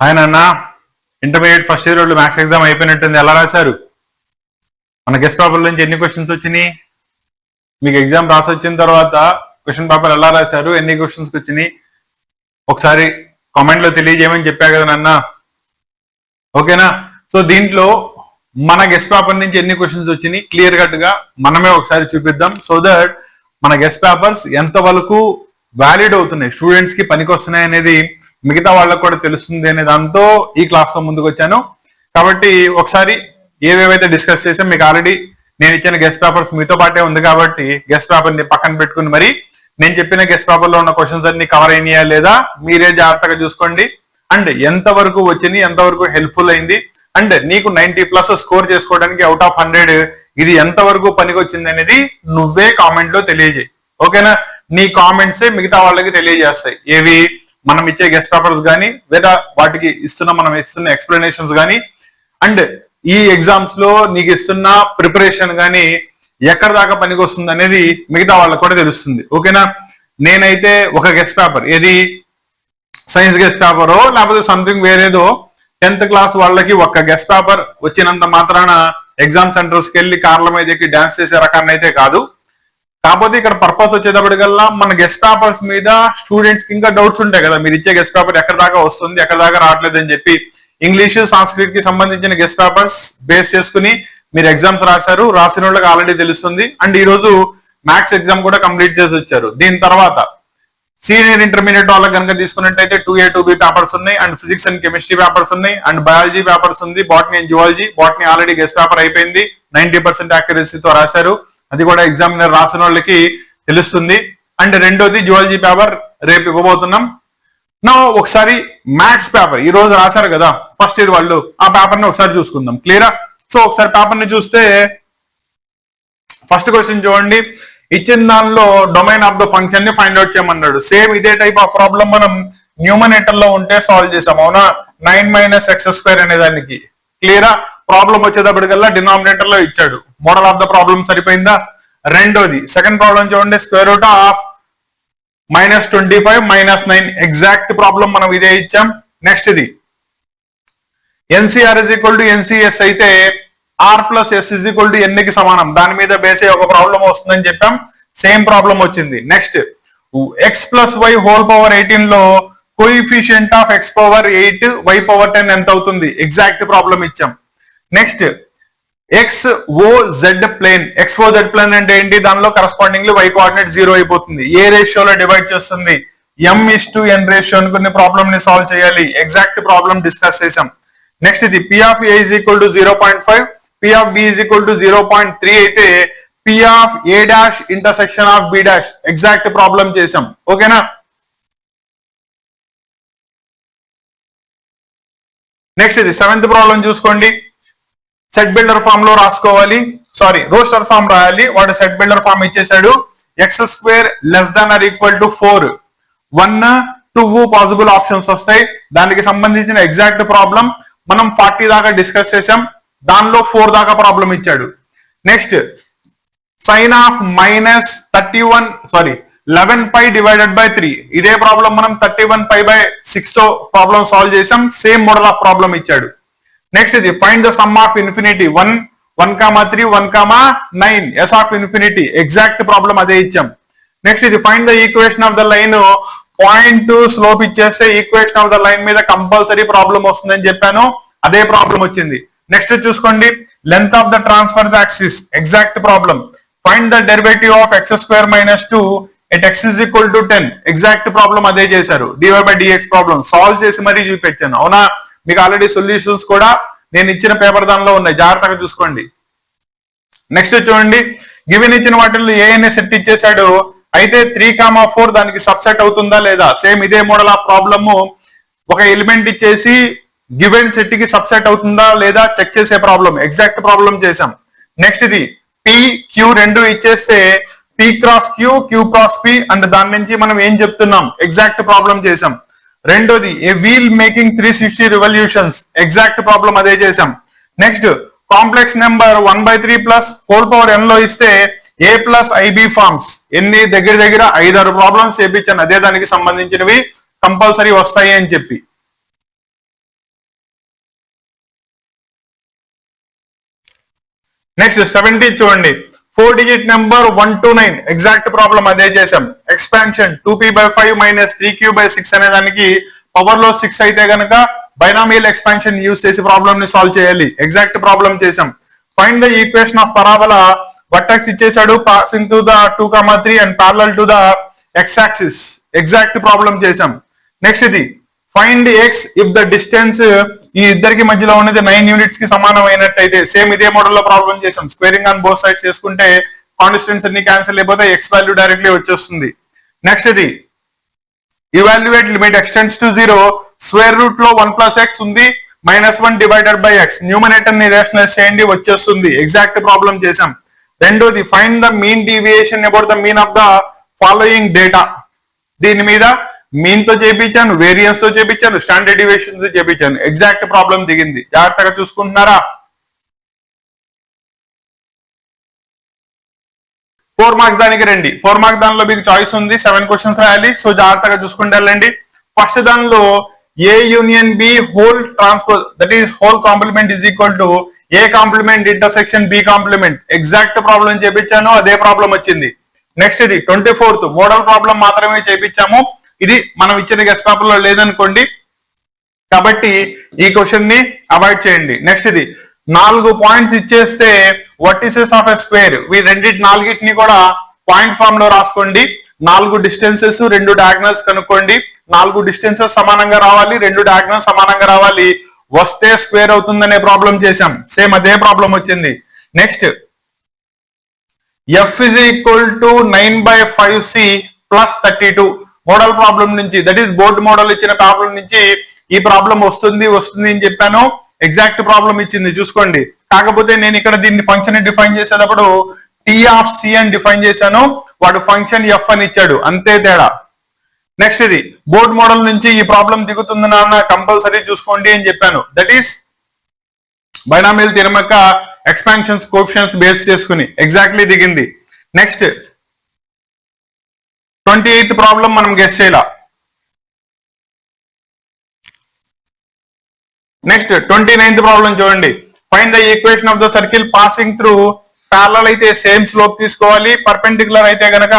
ఆయన అన్న intermediate first year వాళ్ళు మ్యాథ్స్ ఎగ్జామ్ అయిపోయినట్టుంది, ఎలా రాశారు? మన గెస్ట్ పేపర్ నుంచి ఎన్ని క్వశ్చన్స్ వచ్చినాయి? మీకు ఎగ్జామ్ రాసి వచ్చిన తర్వాత క్వశ్చన్ పేపర్ ఎలా రాశారు, ఎన్ని క్వశ్చన్స్ వచ్చినాయి ఒకసారి కామెంట్ లో తెలియజేయమని చెప్పా కదా నాన్న, ఓకేనా? సో దీంట్లో మన గెస్ట్ పేపర్ నుంచి ఎన్ని క్వశ్చన్స్ వచ్చినాయి క్లియర్ కట్ గా మనమే ఒకసారి చూపిద్దాం. సో దట్ మన గెస్ట్ పేపర్స్ ఎంత వరకు వ్యాలిడ్ అవుతున్నాయి, స్టూడెంట్స్ కి పనికి వస్తున్నాయి అనేది మిగతా వాళ్ళకు కూడా తెలుస్తుంది అనే దాంతో ఈ క్లాస్ లో ముందుకు వచ్చాను. కాబట్టి ఒకసారి ఏవేవైతే డిస్కస్ చేసాం మీకు ఆల్రెడీ నేను ఇచ్చిన గెస్ట్ పేపర్స్ మీతో పాటే ఉంది కాబట్టి గెస్ట్ పేపర్ ని పక్కన పెట్టుకుని మరి నేను చెప్పిన గెస్ట్ పేపర్ లో ఉన్న క్వశ్చన్స్ అన్ని కవర్ అయినాయా లేదా మీరే జాగ్రత్తగా చూసుకోండి. అండ్ ఎంత వరకు వచ్చింది, ఎంతవరకు హెల్ప్ఫుల్ అయింది, అండ్ నీకు 90+ స్కోర్ చేసుకోవడానికి అవుట్ ఆఫ్ 100 ఇది ఎంత వరకు పనికి వచ్చింది అనేది నువ్వే కామెంట్ లో తెలియజేయి, ఓకేనా? నీ కామెంట్సే మిగతా వాళ్ళకి తెలియజేస్తాయి. ఏవి మనం ఇచ్చే గెస్ట్ పేపర్స్ కానీ లేదా వాటికి మనం ఇస్తున్న ఎక్స్ప్లెనేషన్స్ కానీ అండ్ ఈ ఎగ్జామ్స్ లో నీకు ఇస్తున్న ప్రిపరేషన్ కానీ ఎక్కడ దాకా పనికి వస్తుంది అనేది మిగతా వాళ్ళకి కూడా తెలుస్తుంది, ఓకేనా? నేనైతే ఒక గెస్ట్ పేపర్ ఏది సైన్స్ గెస్ట్ పేపరో లేకపోతే సంథింగ్ వేరేదో 10th క్లాస్ వాళ్ళకి ఒక్క గెస్ట్ పేపర్ వచ్చినంత మాత్రాన ఎగ్జామ్ సెంటర్స్కి వెళ్ళి కార్ల మీద ఎక్కి డాన్స్ చేసే రకాన్ని అయితే కాదు. కాకపోతే ఇక్కడ పర్పస్ వచ్చేటప్పటికల్లా మన గెస్ట్ పేపర్స్ మీద స్టూడెంట్స్ కి ఇంకా డౌట్స్ ఉంటాయి కదా, మీరు ఇచ్చే గెస్ట్ పేపర్ ఎక్కడ దాకా వస్తుంది, ఎక్కడ దాకా రావట్లేదు అని చెప్పి ఇంగ్లీష్ సంస్కృత్ కి సంబంధించిన గెస్ట్ పేపర్స్ బేస్ చేసుకుని మీరు ఎగ్జామ్స్ రాశారు, రాసిన వాళ్ళకి ఆల్రెడీ తెలుస్తుంది. అండ్ ఈ రోజు మ్యాథ్స్ ఎగ్జామ్ కూడా కంప్లీట్ చేసి వచ్చారు. దీని తర్వాత సీనియర్ ఇంటర్మీడియట్ వాళ్ళకి కనుక తీసుకున్నట్టయితే 2A 2B పేపర్స్ ఉన్నాయి, and physics and chemistry papers ఉన్నాయి, అండ్ బయాలజీ పేపర్స్ ఉంది, botany and zoology. Botany already guest paper అయిపోయింది, 90% యాక్యురసీతో రాశారు, అది కూడా ఎగ్జామినర్ రాసిన వాళ్ళకి తెలుస్తుంది. అండ్ రెండోది జువాలజీ పేపర్ రేపు ఇవ్వబోతున్నాం. నా ఒకసారి మ్యాథ్స్ పేపర్ ఈ రోజు రాశారు కదా ఫస్ట్ ఇయర్ వాళ్ళు, ఆ పేపర్ ని ఒకసారి చూసుకుందాం, క్లియరా? సో ఒకసారి పేపర్ ని చూస్తే ఫస్ట్ క్వశ్చన్ చూడండి, ఇచ్చిన దానిలో డొమైన్ ఆఫ్ ద ఫంక్షన్ ని ఫైండ్ అవుట్ చేయమన్నాడు. సేమ్ ఇదే టైప్ ఆఫ్ ప్రాబ్లం మనం న్యూమరేటర్ లో ఉంటే సాల్వ్ చేసాం, అవునా? 9 - x² అనే దానికి క్లియరా? ప్రాబ్లం వచ్చేటప్పటికల్లా డినామినేటర్ లో ఇచ్చాడు, మోడల్ ఆఫ్ ద ప్రాబ్లం సరిపోయిందా? రెండోది సెకండ్ ప్రాబ్లం చూడండి, square root of -25 - 9 exact problem మనం ఇదే ఇచ్చాం. నెక్స్ట్ ఇది NCR = NCS అయితే R+S = N కి సమానం, దాని మీద బేసే ఒక ప్రాబ్లం వస్తుందని చెప్పాం, సేమ్ ప్రాబ్లం వచ్చింది. నెక్స్ట్ x+y² లో కోఎఫిషియంట్ ఆఫ్ x⁻8 y⁻10 ఎంత అవుతుంది, ఎగ్జాక్ట్ ప్రాబ్లం ఇచ్చాం. Next XOZ plane, XOZ plane అంటే ఏంటి, దానిలో కరస్పాండింగ్లీ y కోఆర్డినేట్ 0 అయిపోతుంది, ఏ రేషియోలో డివైడ్ చేస్తుంది, m:n రేషియో అనుకునే ప్రాబ్లం ని సాల్వ్ చేయాలి, ఎగ్జాక్ట్ ప్రాబ్లం డిస్కస్ చేసాం. నెక్స్ట్ ఇది P of A = 0.5, P of B = 0.3 అయితే P of A' intersection of B' exact problem చేసాం, ఓకేనా? నెక్స్ట్ ఇది 7th ప్రాబ్లం చూసుకోండి, సెట్ బిల్డర్ ఫామ్ లో రాసుకోవాలి, సారీ రోస్టర్ ఫామ్ రాయాలి. వాడు సెట్ బిల్డర్ ఫామ్ ఇచ్చేసాడు, x² < 4 1 2 పాసిబుల్ ఆప్షన్స్ వస్తాయి, దానికి సంబంధించిన ఎగ్జాక్ట్ ప్రాబ్లం మనం 40 దాకా డిస్కస్ చేసాం, దానిలో 4 దాకా ప్రాబ్లం ఇచ్చాడు. నెక్స్ట్ సైన్ ఆఫ్ -11π/3 ఇదే ప్రాబ్లం మనం 31π/6 తో ప్రాబ్లం సాల్వ్ చేసాం, సేమ్ మోడల్ ఆఫ్ ప్రాబ్లం ఇచ్చాడు. నెక్స్ట్ ఇది find the sum of infinity 1 1,3 1,9 s of infinity exact problem అదే ఇచ్చాం. నెక్స్ట్ ఇది find the equation of the line, point slope ఇచ్చేస్తే ఈక్వేషన్ ఆఫ్ ద లైన్ మీద కంపల్సరీ ప్రాబ్లం వస్తుందని చెప్పాను, అదే ప్రాబ్లం వచ్చింది. నెక్స్ట్ చూసుకోండి, length of the transfers axis exact problem. Find the derivative of x² - 2 at x = 10 exact problem అదే చేశారు, dy/dx problem solve చేసి మరీ చూపించాను, అవునా? మీకు ఆల్రెడీ సొల్యూషన్స్ కూడా నేను ఇచ్చిన పేపర్ దానిలో ఉన్నాయి, జాగ్రత్తగా చూసుకోండి. నెక్స్ట్ చూడండి, గివెన్ ఇచ్చిన వాటిల్లో ఏ అనే సెట్ ఇచ్చేసాడు, అయితే 3,4 దానికి సబ్సెట్ అవుతుందా లేదా, సేమ్ ఇదే మోడల్ ఆఫ్ ప్రాబ్లమ్, ఒక ఎలిమెంట్ ఇచ్చేసి గివెన్ సెట్ కి సబ్సెట్ అవుతుందా లేదా చెక్ చేసే ప్రాబ్లం, ఎగ్జాక్ట్ ప్రాబ్లం చేసాం. నెక్స్ట్ ఇది PQ రెండు ఇచ్చేస్తే P×Q Q×P అండ్ దాని నుంచి మనం ఏం చెప్తున్నాం, ఎగ్జాక్ట్ ప్రాబ్లం చేసాం. రెండోది a wheel making 360 revolutions exact problem అదే చేసాం. నెక్స్ట్ కాంప్లెక్స్ నెంబర్ 1/3 + n లో ఇస్తే A+IB ఫార్మ్స్ ఎన్ని దగ్గర 5-6 ప్రాబ్లమ్స్ చేపించాను, అదే దానికి సంబంధించినవి కంపల్సరీ వస్తాయి అని చెప్పి. నెక్స్ట్ 70 చూడండి, 4 digit number 1 to 9 exact problem అదే చేసాం. ఎక్స్పాన్షన్ 2p/5 - 3q/6 అనే దానికి పవర్ లో 6 అయితే గనక బైనామియల్ ఎక్స్పాన్షన్ యూజ్ చేసి ప్రాబ్లమ్ ని సాల్వ్ చేయాలి. ఎగ్జాక్ట్ ప్రాబ్లం చేసాం. Find the equation of parabola, vertex ఇచ్చేసాడు, passing to the 2, 3 and parallel to the x axis. Exact problem చేసాం. నెక్స్ట్ ఇది find x if the distance ఈ ఇద్దరికి మధ్యలో ఉన్నది 9 యూనిట్స్ కి సమానం అయినట్టయితే. సేమ్ ఇదే మోడల్ లో ప్రాబ్లం చేసాం. స్క్వేరింగ్ ఆన్ బోత్ సైడ్స్ చేసుకుంటే కాన్స్టెంట్స్ అన్ని క్యాన్సిల్ అయిపోతే ఎక్స్ వాల్యూ డైరెక్ట్లీ వచ్చేస్తుంది. నెక్స్ట్ ఇది evaluate limit extends to 0, square root లో 1 + x ఉంది, -1 డివైడెడ్ బై x. న్యూమరేటర్ ని రేషనలైజ్ చేయండి, వచ్చేస్తుంది. ఎగ్జాక్ట్ ప్రాబ్లం చేసాం. రెండోది find the mean deviation about the mean of the following data. దీని మీద మీన్ తో చేపించాను, వేరియన్స్ తో చేపించాను, స్టాండర్డ్ డీవియేషన్ తో చేపించాను. ఎగ్జాక్ట్ ప్రాబ్లం దిగింది. జాగ్రత్తగా చూసుకుంటున్నారా? 4 మార్క్స్ దానికి రండి. 4 మార్క్స్ దానిలో మీకు చాయిస్ ఉంది, 7 క్వశ్చన్స్ రాయాలి. సో జాగ్రత్తగా చూసుకుంటే వెళ్ళండి. ఫస్ట్ దానిలో A union B whole transpose that is whole complement is equal to A complement intersection B complement. Exact problem చేపించాను, అదే ప్రాబ్లం వచ్చింది. నెక్స్ట్ ఇది 24th మోడల్ ప్రాబ్లం మాత్రమే చేపించాము. ఇది మనం ఇచ్చిన గెస్ట్ పేపర్ లో లేదనుకోండి, కాబట్టి ఈ క్వశ్చన్ ని అవాయిడ్ చేయండి. నెక్స్ట్ ఇది 4 పాయింట్స్ ఇచ్చేస్తే వర్టిసెస్ ఆఫ్ ఎ స్క్వేర్, నాలుగిటిని కూడా పాయింట్ ఫామ్ లో రాసుకోండి. 4 డిస్టెన్సెస్, 2 డయాగ్నల్స్ కనుక్కోండి. 4 డిస్టెన్సెస్ సమానంగా రావాలి, 2 డయాగ్నల్స్ సమానంగా రావాలి. వస్తే స్క్వేర్ అవుతుందనే ప్రాబ్లం చేశాం. సేమ్ అదే ప్రాబ్లం వచ్చింది. Next f is equal to 9/5c plus 32 model problem నుంచి, దట్ ఈస్ బోర్డు మోడల్ ఇచ్చిన ప్రాబ్లం నుంచి ఈ ప్రాబ్లం వస్తుంది అని చెప్పాను. ఎగ్జాక్ట్ ప్రాబ్లం ఇచ్చింది చూసుకోండి. కాకపోతే నేను ఇక్కడ దీన్ని ఫంక్షన్ డిఫైన్ చేసేటప్పుడు t(c) అని డిఫైన్ చేశాను, వాడు ఫంక్షన్ f అని ఇచ్చాడు, అంతే తేడా. నెక్స్ట్ ఇది బోర్డ్ మోడల్ నుంచి ఈ ప్రాబ్లం దిగుతుంది నాన్న, కంపల్సరీ చూసుకోండి అని చెప్పాను. దట్ ఈస్ బైనామియల్ థియరం యొక్క ఎక్స్పాన్షన్స్ కోఎఫిషియెంట్స్ బేస్ చేసుకుని ఎగ్జాక్ట్లీ దిగింది. నెక్స్ట్ 28th ప్రాబ్లం మనం గెస్ చేయాల. నెక్స్ట్ 29th ప్రాబ్లం చూడండి. Find the equation of the circle passing through parallel అయితే సేమ్ స్లోప్ తీసుకోవాలి, పర్పెండిక్యులర్ అయితే గనక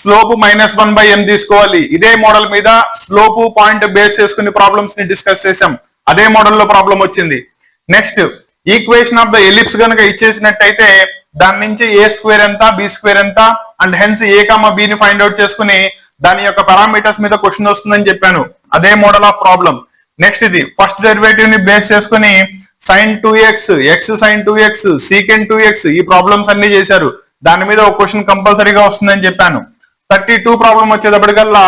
స్లోప్ -1/m తీసుకోవాలి. ఇదే మోడల్ మీద స్లోప్ పాయింట్ బేస్ చేసుకుని ప్రాబ్లమ్స్ ని డిస్కస్ చేసాం. అదే మోడల్లో ప్రాబ్లం వచ్చింది. Next equation of the ellipse కనుక ఇచ్చేసినట్టయితే దాని నుంచి ఏ స్క్వేర్ ఎంత, బి స్క్వేర్ ఎంత and hence a comma b ని ఫైండ్ అవుట్ చేసుకుని దాని యొక్క పారామీటర్స్ మీద క్వశ్చన్ వస్తుందని చెప్పాను. అదే మోడల్ ఆఫ్ ప్రాబ్లం. నెక్స్ట్ ఇది ఫస్ట్ డెరివేటివ్ ని బేస్ చేసుకుని sin 2x, x sin 2x, secant 2x ఈ ప్రాబ్లమ్స్ అన్ని చేశారు. దాని మీద ఒక క్వశ్చన్ కంపల్సరీగా వస్తుందని చెప్పాను. 32 ప్రాబ్లం వచ్చేటప్పటికల్లా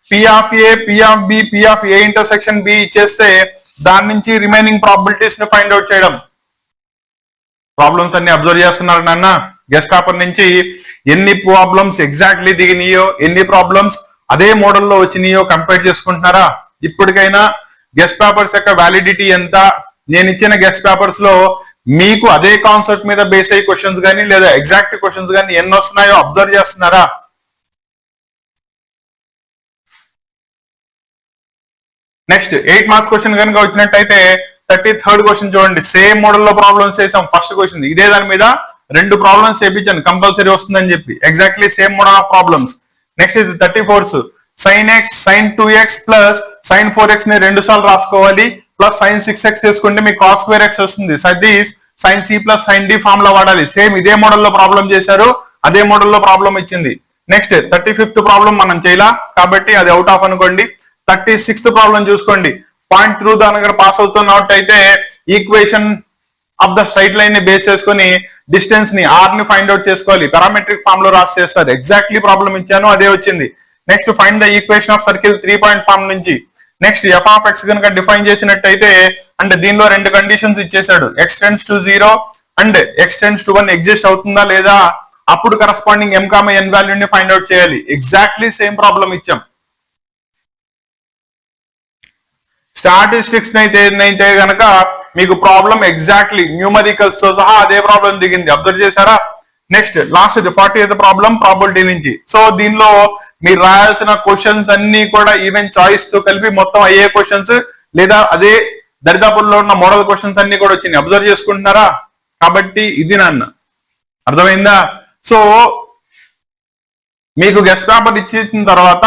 p of a, p of b, p of a intersection b ఇచ్చేస్తే దాని నుంచి రిమైనింగ్ ప్రాబిలిటీస్ ని ఫైండ్ అవుట్ చేయడం. ప్రాబ్లమ్స్ అన్ని అబ్జర్వ్ చేస్తున్నారు నాన్న. గెస్ట్ పేపర్ నుంచి ఎన్ని ప్రాబ్లమ్స్ ఎగ్జాక్ట్లీ దిగినాయో, ఎన్ని ప్రాబ్లమ్స్ అదే మోడల్లో వచ్చినాయో కంపేర్ చేసుకుంటున్నారా? ఇప్పటికైనా గెస్ట్ పేపర్స్ యొక్క వ్యాలిడిటీ ఎంత, నేను ఇచ్చిన గెస్ట్ పేపర్స్ లో మీకు అదే కాన్సెప్ట్ మీద బేస్ అయ్యి క్వశ్చన్స్ కానీ లేదా ఎగ్జాక్ట్ క్వశ్చన్స్ కానీ ఎన్ని వస్తున్నాయో అబ్జర్వ్ చేస్తున్నారా? నెక్స్ట్ 8 మార్క్స్ క్వశ్చన్ కనుక వచ్చినట్టయితే 33rd క్వశ్చన్ చూడండి. సేమ్ మోడల్ లో ప్రాబ్లమ్స్ చేసాం. ఫస్ట్ క్వశ్చన్ ఇదే, దాని మీద 2 ప్రాబ్లమ్స్ చేయించాను కంపల్సరీ వస్తుందని చెప్పి. Exactly same model of problems. Next ఇది 34th sin x sin 2x plus sin 4x ని 2 సార్లు రాసుకోవాలి, ప్లస్ sin 6x చేసుకుంటే మీకు cos square x వస్తుంది. సదీస్ sin c plus sin d formula వాడాలి. సేమ్ ఇదే మోడల్లో ప్రాబ్లం చేశారు, అదే మోడల్లో ప్రాబ్లం ఇచ్చింది. నెక్స్ట్ 35th ప్రాబ్లం మనం చేయాల కాబట్టి అది అవుట్ ఆఫ్ అనుకోండి. 36th ప్రాబ్లం చూసుకోండి. పాయింట్ త్రూ దాని దగ్గర పాస్ అవుతున్నట్టయితే equation of the straight line ని బేస్ చేసుకుని డిస్టెన్స్ ని r ని ఫైండ్ అవుట్ చేసుకోవాలి. పారామెట్రిక్ ఫామ్ లో రాసి చేస్తారు. ఎగ్జాక్ట్లీ ప్రాబ్లం ఇచ్చాను, అదే వచ్చింది. Next find the equation of circle 3 point form నుంచి. నెక్స్ట్ f ఆఫ్ x కనుక డిఫైన్ చేసినట్టయితే అంటే దీనిలో 2 కండిషన్స్ ఇచ్చేసాడు. x tends to 0 and x tends to 1 exist అవుతుందా లేదా, అప్పుడు కరస్పాండింగ్ m, n వాల్యూ ని ఫైండ్ అవుట్ చేయాలి. ఎగ్జాక్ట్లీ సేమ్ ప్రాబ్లం ఇచ్చాం. స్టాటిస్టిక్స్ అయితే గనక మీకు ప్రాబ్లం ఎగ్జాక్ట్లీ న్యూమరికల్స్ తో సహా అదే ప్రాబ్లం దిగింది. అబ్జర్వ్ చేశారా? నెక్స్ట్ లాస్ట్ ఇది 40th ప్రాబ్లం ప్రాబిలిటీ నుంచి. సో దీనిలో మీరు రాయాల్సిన క్వశ్చన్స్ అన్ని కూడా ఈవెన్ చాయిస్ తో కలిపి మొత్తం అయ్యే క్వశ్చన్స్ లేదా అదే దరిదాపుల్లో ఉన్న మోడల్ క్వశ్చన్స్ అన్ని కూడా వచ్చినాయి. అబ్జర్వ్ చేసుకుంటున్నారా? కాబట్టి ఇది నాన్న అర్థమైందా? సో మీకు గెస్ట్ పేపర్ ఇచ్చిన తర్వాత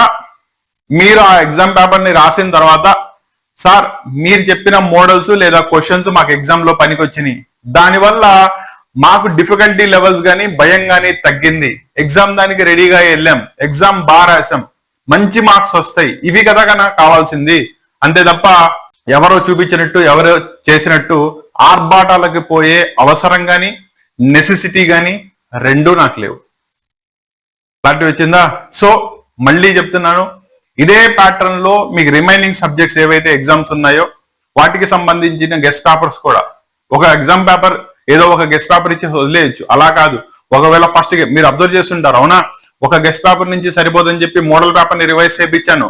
మీరు ఆ ఎగ్జామ్ పేపర్ ని రాసిన తర్వాత, సార్ మీరు చెప్పిన మోడల్స్ లేదా క్వశ్చన్స్ మాకు ఎగ్జామ్ లో పనికి వచ్చినాయి, దానివల్ల మాకు డిఫికల్టీ లెవెల్స్ గానీ భయం గానీ తగ్గింది, ఎగ్జామ్ దానికి రెడీగా వెళ్ళాం, ఎగ్జామ్ బాగా రాసాం, మంచి మార్క్స్ వస్తాయి, ఇవి కదా నాకు కావాల్సింది. అంతే తప్ప ఎవరో చూపించినట్టు ఎవరో చేసినట్టు ఆర్భాటాలకి పోయే అవసరం గాని నెసెసిటీ గాని రెండూ నాకు లేవు. క్లారిటీ వచ్చిందా? సో మళ్ళీ చెప్తున్నాను, ఇదే ప్యాటర్న్ లో మీకు రిమైనింగ్ సబ్జెక్ట్స్ ఏవైతే ఎగ్జామ్స్ ఉన్నాయో వాటికి సంబంధించిన గెస్ట్ పేపర్స్ కూడా, ఒక ఎగ్జామ్ పేపర్ ఏదో ఒక గెస్ట్ పేపర్ ఇచ్చి వదిలేయచ్చు, అలా కాదు. ఒకవేళ ఫస్ట్ మీరు అబ్జర్వ్ చేస్తుంటారు, అవునా, ఒక గెస్ట్ పేపర్ నుంచి సరిపోదని చెప్పి మోడల్ పేపర్ ని రివైజ్ చేయించాను.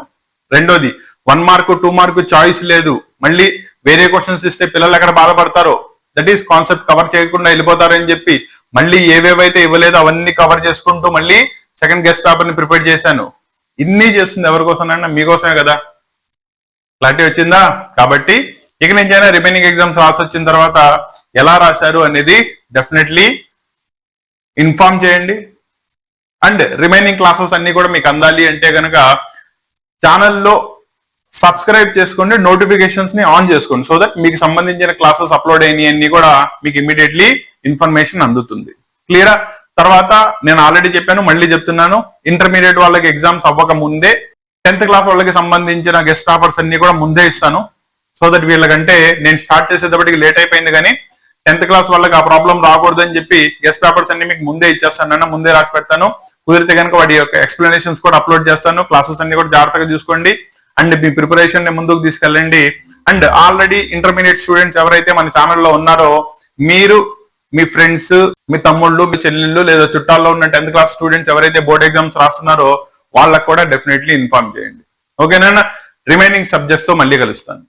రెండోది 1 మార్కు 2 మార్కు చాయిస్ లేదు, మళ్ళీ వేరే క్వశ్చన్స్ ఇస్తే పిల్లలు ఎక్కడ బాధపడతారో, దట్ ఈస్ కాన్సెప్ట్ కవర్ చేయకుండా వెళ్ళిపోతారని చెప్పి మళ్ళీ ఏవేవైతే ఇవ్వలేదో అవన్నీ కవర్ చేసుకుంటూ మళ్ళీ సెకండ్ గెస్ట్ పేపర్ ని ప్రిపేర్ చేశాను. ఇన్ని చేస్తుంది ఎవరి కోసం అన్నా? మీకోసమే కదా. క్లారిటీ వచ్చిందా? కాబట్టి ఇక నుంచి అయినా రిమైనింగ్ ఎగ్జామ్స్ రాసి వచ్చిన తర్వాత ఎలా రాశారు అనేది డెఫినెట్లీ ఇన్ఫార్మ్ చేయండి. అండ్ రిమైనింగ్ క్లాసెస్ అన్ని కూడా మీకు అందాలి అంటే కనుక ఛానల్లో సబ్స్క్రైబ్ చేసుకోండి, నోటిఫికేషన్స్ ని ఆన్ చేసుకోండి, సో దట్ మీకు సంబంధించిన క్లాసెస్ అప్లోడ్ అయినవన్నీ కూడా మీకు ఇమీడియట్లీ ఇన్ఫర్మేషన్ అందుతుంది. క్లియరా? తర్వాత నేను ఆల్రెడీ చెప్పాను, మళ్ళీ చెప్తున్నాను, ఇంటర్మీడియట్ వాళ్ళకి ఎగ్జామ్స్ అవ్వక ముందే 10th క్లాస్ వాళ్ళకి సంబంధించిన గెస్ట్ పేపర్స్ అన్ని కూడా ముందే ఇస్తాను. సో దట్ వీళ్ళకంటే నేను స్టార్ట్ చేసేటప్పటికి లేట్ అయిపోయింది, కానీ 10th క్లాస్ వాళ్ళకి ఆ ప్రాబ్లం రాకూడదు అని చెప్పి గెస్ట్ పేపర్స్ అన్ని మీకు ముందే ఇచ్చేస్తాను, ముందే రాసి పెడతాను. కుదిరితే కనుక వాటి యొక్క ఎక్స్ప్లెనేషన్స్ కూడా అప్లోడ్ చేస్తాను. క్లాసెస్ అన్ని కూడా జాగ్రత్తగా చూసుకోండి అండ్ మీ ప్రిపరేషన్ ని ముందుకు తీసుకెళ్ళండి. అండ్ ఆల్రెడీ ఇంటర్మీడియట్ స్టూడెంట్స్ ఎవరైతే మన ఛానల్లో ఉన్నారో, మీరు మీ ఫ్రెండ్స్, మీ తమ్ముళ్ళు, మీ చెల్లెళ్ళు లేదా చుట్టాల్లో ఉన్న 10th క్లాస్ స్టూడెంట్స్ ఎవరైతే బోర్డ్ ఎగ్జామ్స్ రాస్తున్నారో వాళ్ళకు కూడా డెఫినెట్లీ ఇన్ఫార్మ్ చేయండి. ఓకేనా? రిమైనింగ్ సబ్జెక్ట్స్ తో మళ్ళీ కలుస్తాను.